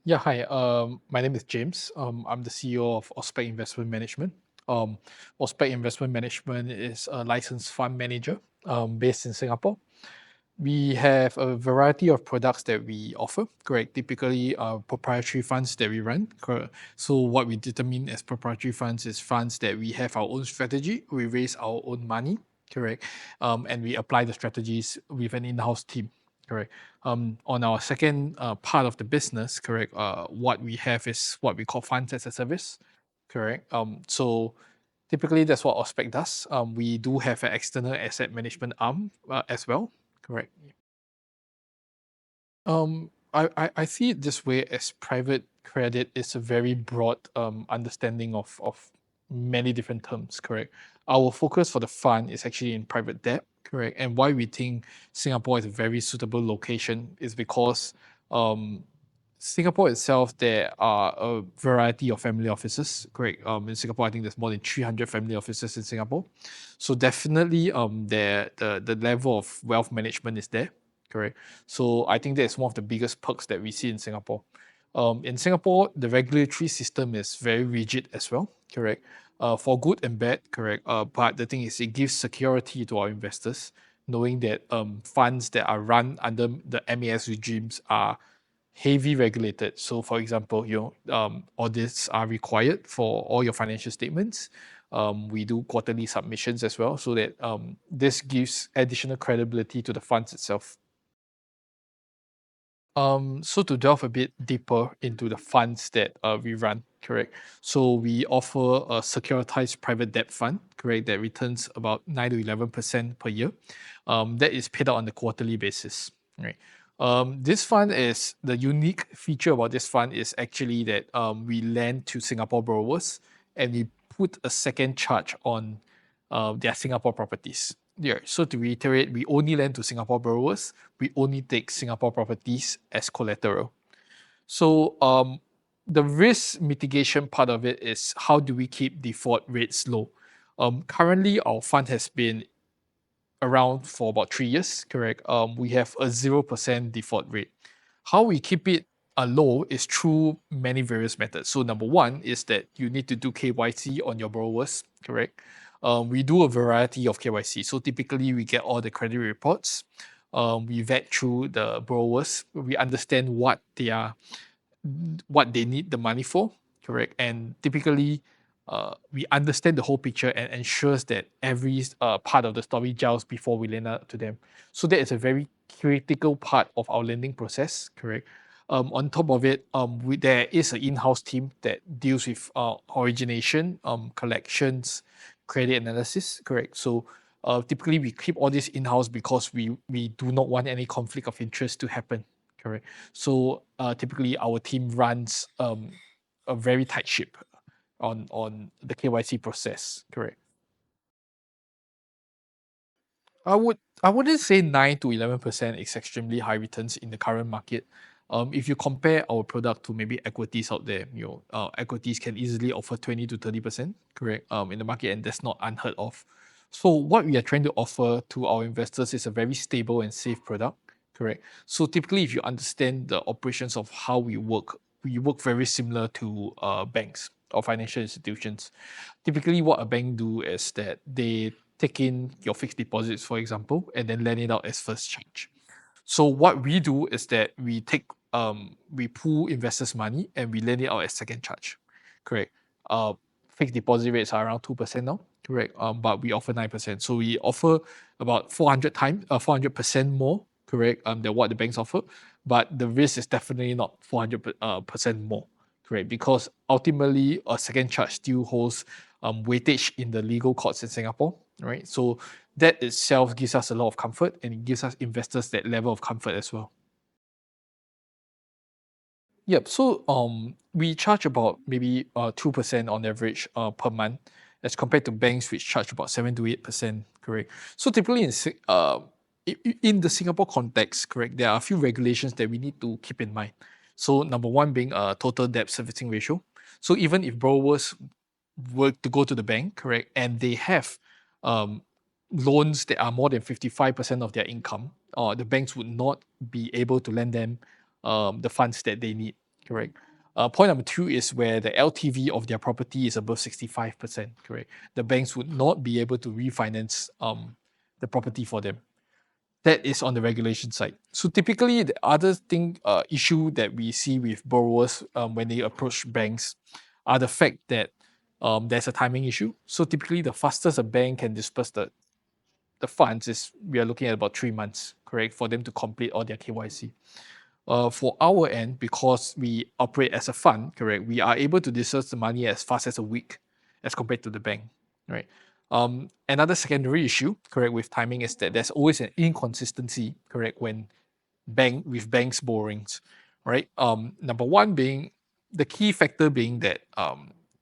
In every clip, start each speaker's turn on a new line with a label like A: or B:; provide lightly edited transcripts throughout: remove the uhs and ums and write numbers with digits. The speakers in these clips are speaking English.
A: Yeah, hi. My name is James. I'm the CEO of Auspac Investment Management. Um, Auspac Investment Management is a licensed fund manager based in Singapore. We have a variety of products that we offer, correct? Typically, proprietary funds that we run. Correct. So, what we determine as proprietary funds is funds that we have our own strategy, we raise our own money, correct? And we apply the strategies with an in house team, correct? On our second part of the business, correct, what we have is what we call funds as a service, correct? So, typically, that's what Auspec does. We do have an external asset management arm as well, correct? I see it this way as private credit is a very broad understanding of many different terms, correct? Our focus for the fund is actually in private debt, correct? And why we think Singapore is a very suitable location is because um, Singapore itself, there are a variety of family offices, correct? In Singapore, I think there's more than 300 family offices in Singapore. So definitely the level of wealth management is there, correct? So I think that's one of the biggest perks that we see in Singapore. In Singapore, the regulatory system is very rigid as well, correct? For good and bad, correct? But the thing is, it gives security to our investors, knowing that funds that are run under the MAS regimes are heavy regulated. So, for example, audits are required for all your financial statements. We do quarterly submissions as well, so that this gives additional credibility to the funds itself. So to delve a bit deeper into the funds that we run, correct? So we offer a securitized private debt fund, correct, that returns about 9 to 11% per year. That is paid out on a quarterly basis, right? This fund is the unique feature about this fund is actually that we lend to Singapore borrowers and we put a second charge on their Singapore properties. Yeah. So to reiterate, we only lend to Singapore borrowers. We only take Singapore properties as collateral. So the risk mitigation part of it is how do we keep default rates low? Currently, our fund has been around for about 3 years, correct? We have a 0% default rate. How we keep it low is through many various methods. So number one is that you need to do KYC on your borrowers, correct? We do a variety of KYC. So typically we get all the credit reports. We vet through the borrowers. We understand what they need the money for, correct? And typically, we understand the whole picture and ensures that every part of the story gels before we lend out to them. So that is a very critical part of our lending process, correct? On top of it, there is an in-house team that deals with origination, collections, credit analysis, correct? So typically we keep all this in-house because we do not want any conflict of interest to happen, correct? So typically our team runs a very tight ship on the KYC process. Correct. I wouldn't say 9 to 11% is extremely high returns in the current market. If you compare our product to maybe equities out there, equities can easily offer 20 to 30%, correct, in the market, and that's not unheard of. So what we are trying to offer to our investors is a very stable and safe product, correct. So typically, if you understand the operations of how we work very similar to banks or financial institutions. Typically, what a bank do is that they take in your fixed deposits, for example, and then lend it out as first charge. So what we do is that we pool investors' money and we lend it out as second charge. Correct. Uh Fixed deposit rates are around 2% now. Correct. But we offer 9%. So we offer about 400% more, correct, than what the banks offer. But the risk is definitely not 400% more. Correct. Because ultimately a second charge still holds weightage in the legal courts in Singapore. Right. So that itself gives us a lot of comfort and it gives us investors that level of comfort as well. Yep. So we charge about maybe 2% on average per month as compared to banks which charge about 7 to 8%. Correct. So typically in the Singapore context, correct, there are a few regulations that we need to keep in mind. So number one being total debt servicing ratio. So even if borrowers were to go to the bank, correct, and they have um, loans that are more than 55% of their income, the banks would not be able to lend them the funds that they need, correct? Point number two is where the LTV of their property is above 65%, correct? The banks would not be able to refinance the property for them. That is on the regulation side. So typically, the other issue that we see with borrowers when they approach banks are the fact that there's a timing issue. So typically, the fastest a bank can disperse the funds is we are looking at about 3 months, correct, for them to complete all their KYC. For our end, because we operate as a fund, correct, we are able to disperse the money as fast as a week as compared to the bank, right? Another secondary issue, correct, with timing is that there's always an inconsistency, correct, when banks borrowings, right? Number one being the key factor being that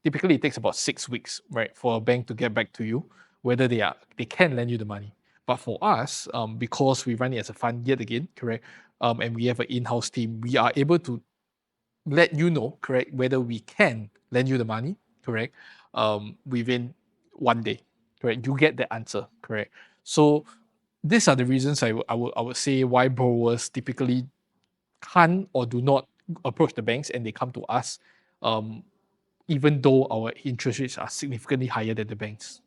A: typically it takes about 6 weeks, right, for a bank to get back to you whether they can lend you the money. But for us, because we run it as a fund yet again, correct, and we have an in-house team, we are able to let you know, correct, whether we can lend you the money, correct, within 1 day, correct. You get the answer, correct. So these are the reasons I would say why borrowers typically can't or do not approach the banks and they come to us, um, even though our interest rates are significantly higher than the banks.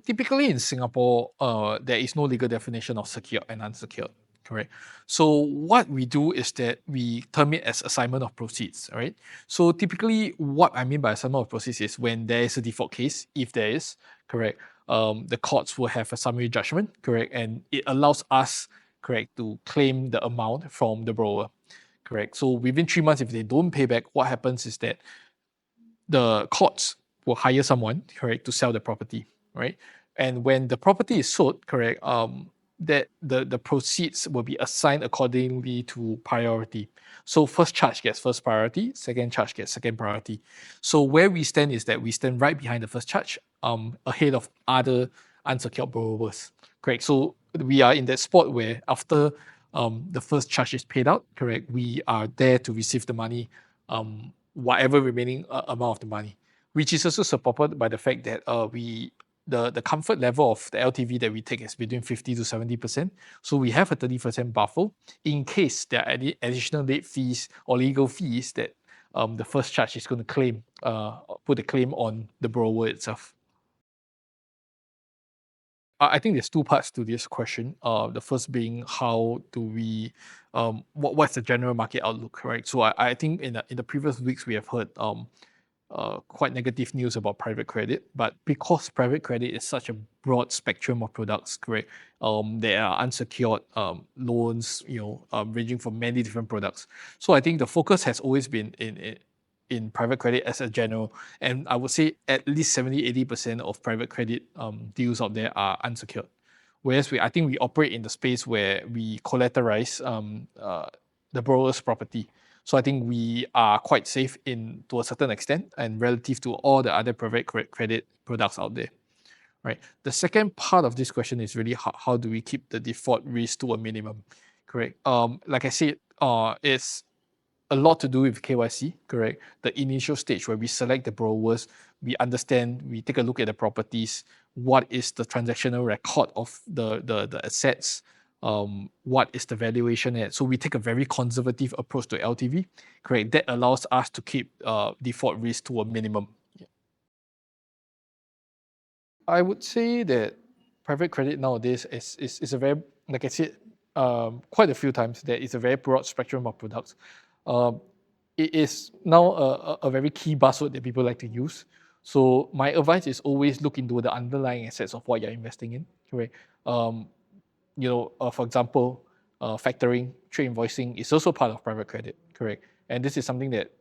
A: Typically in Singapore, there is no legal definition of secured and unsecured. Correct. So what we do is that we term it as assignment of proceeds. All right. So typically, what I mean by assignment of proceeds is when there is a default case, if there is, correct. The courts will have a summary judgment, correct, and it allows us, correct, to claim the amount from the borrower, correct. So within 3 months, if they don't pay back, what happens is that the courts will hire someone, correct, to sell the property, right? And when the property is sold, correct, that the proceeds will be assigned accordingly to priority. So first charge gets first priority, second charge gets second priority. So where we stand is that we stand right behind the first charge, ahead of other unsecured borrowers, correct. So we are in that spot where after the first charge is paid out, correct, we are there to receive the money, whatever remaining amount of the money, which is also supported by the fact that the comfort level of the LTV that we take is between 50 to 70%. So we have a 30% buffer in case there are any additional late fees or legal fees that the first charge is going to put a claim on the borrower itself. I think there's two parts to this question. The first being how do we, what's the general market outlook, right? So I think in the previous weeks we have heard quite negative news about private credit, but because private credit is such a broad spectrum of products, correct? There are unsecured loans, ranging from many different products. So I think the focus has always been in private credit as a general, and I would say at least 70-80% of private credit deals out there are unsecured. Whereas I think we operate in the space where we collateralize the borrower's property. So I think we are quite safe to a certain extent and relative to all the other private credit products out there. Right. The second part of this question is really how do we keep the default risk to a minimum? Correct. Like I said, it's a lot to do with KYC, correct? The initial stage where we select the borrowers, we understand, we take a look at the properties, what is the transactional record of the assets, what is the valuation at. So we take a very conservative approach to LTV, correct? That allows us to keep default risk to a minimum. I would say that private credit nowadays is a very, like I said, quite a few times, that it's a very broad spectrum of products. Um, it is now a very key buzzword that people like to use. So my advice is always look into the underlying assets of what you're investing in. Correct. Um, for example, factoring, trade invoicing is also part of private credit. Correct. And this is something that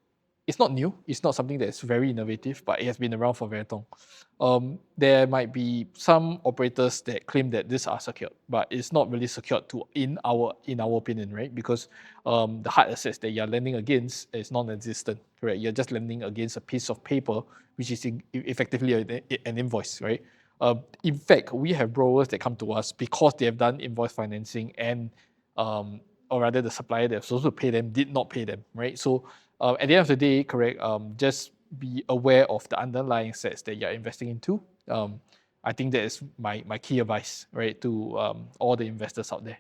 A: it's not new. It's not something that's very innovative, but it has been around for very long. There might be some operators that claim that these are secured, but it's not really secured in our opinion, right? Because the hard assets that you're lending against is non-existent, correct? You're just lending against a piece of paper, which is effectively an invoice, right? In fact, we have borrowers that come to us because they have done invoice financing and or rather the supplier that was supposed to pay them did not pay them, right? So at the end of the day, correct, just be aware of the underlying assets that you're investing into. I think that is my key advice, right, to all the investors out there.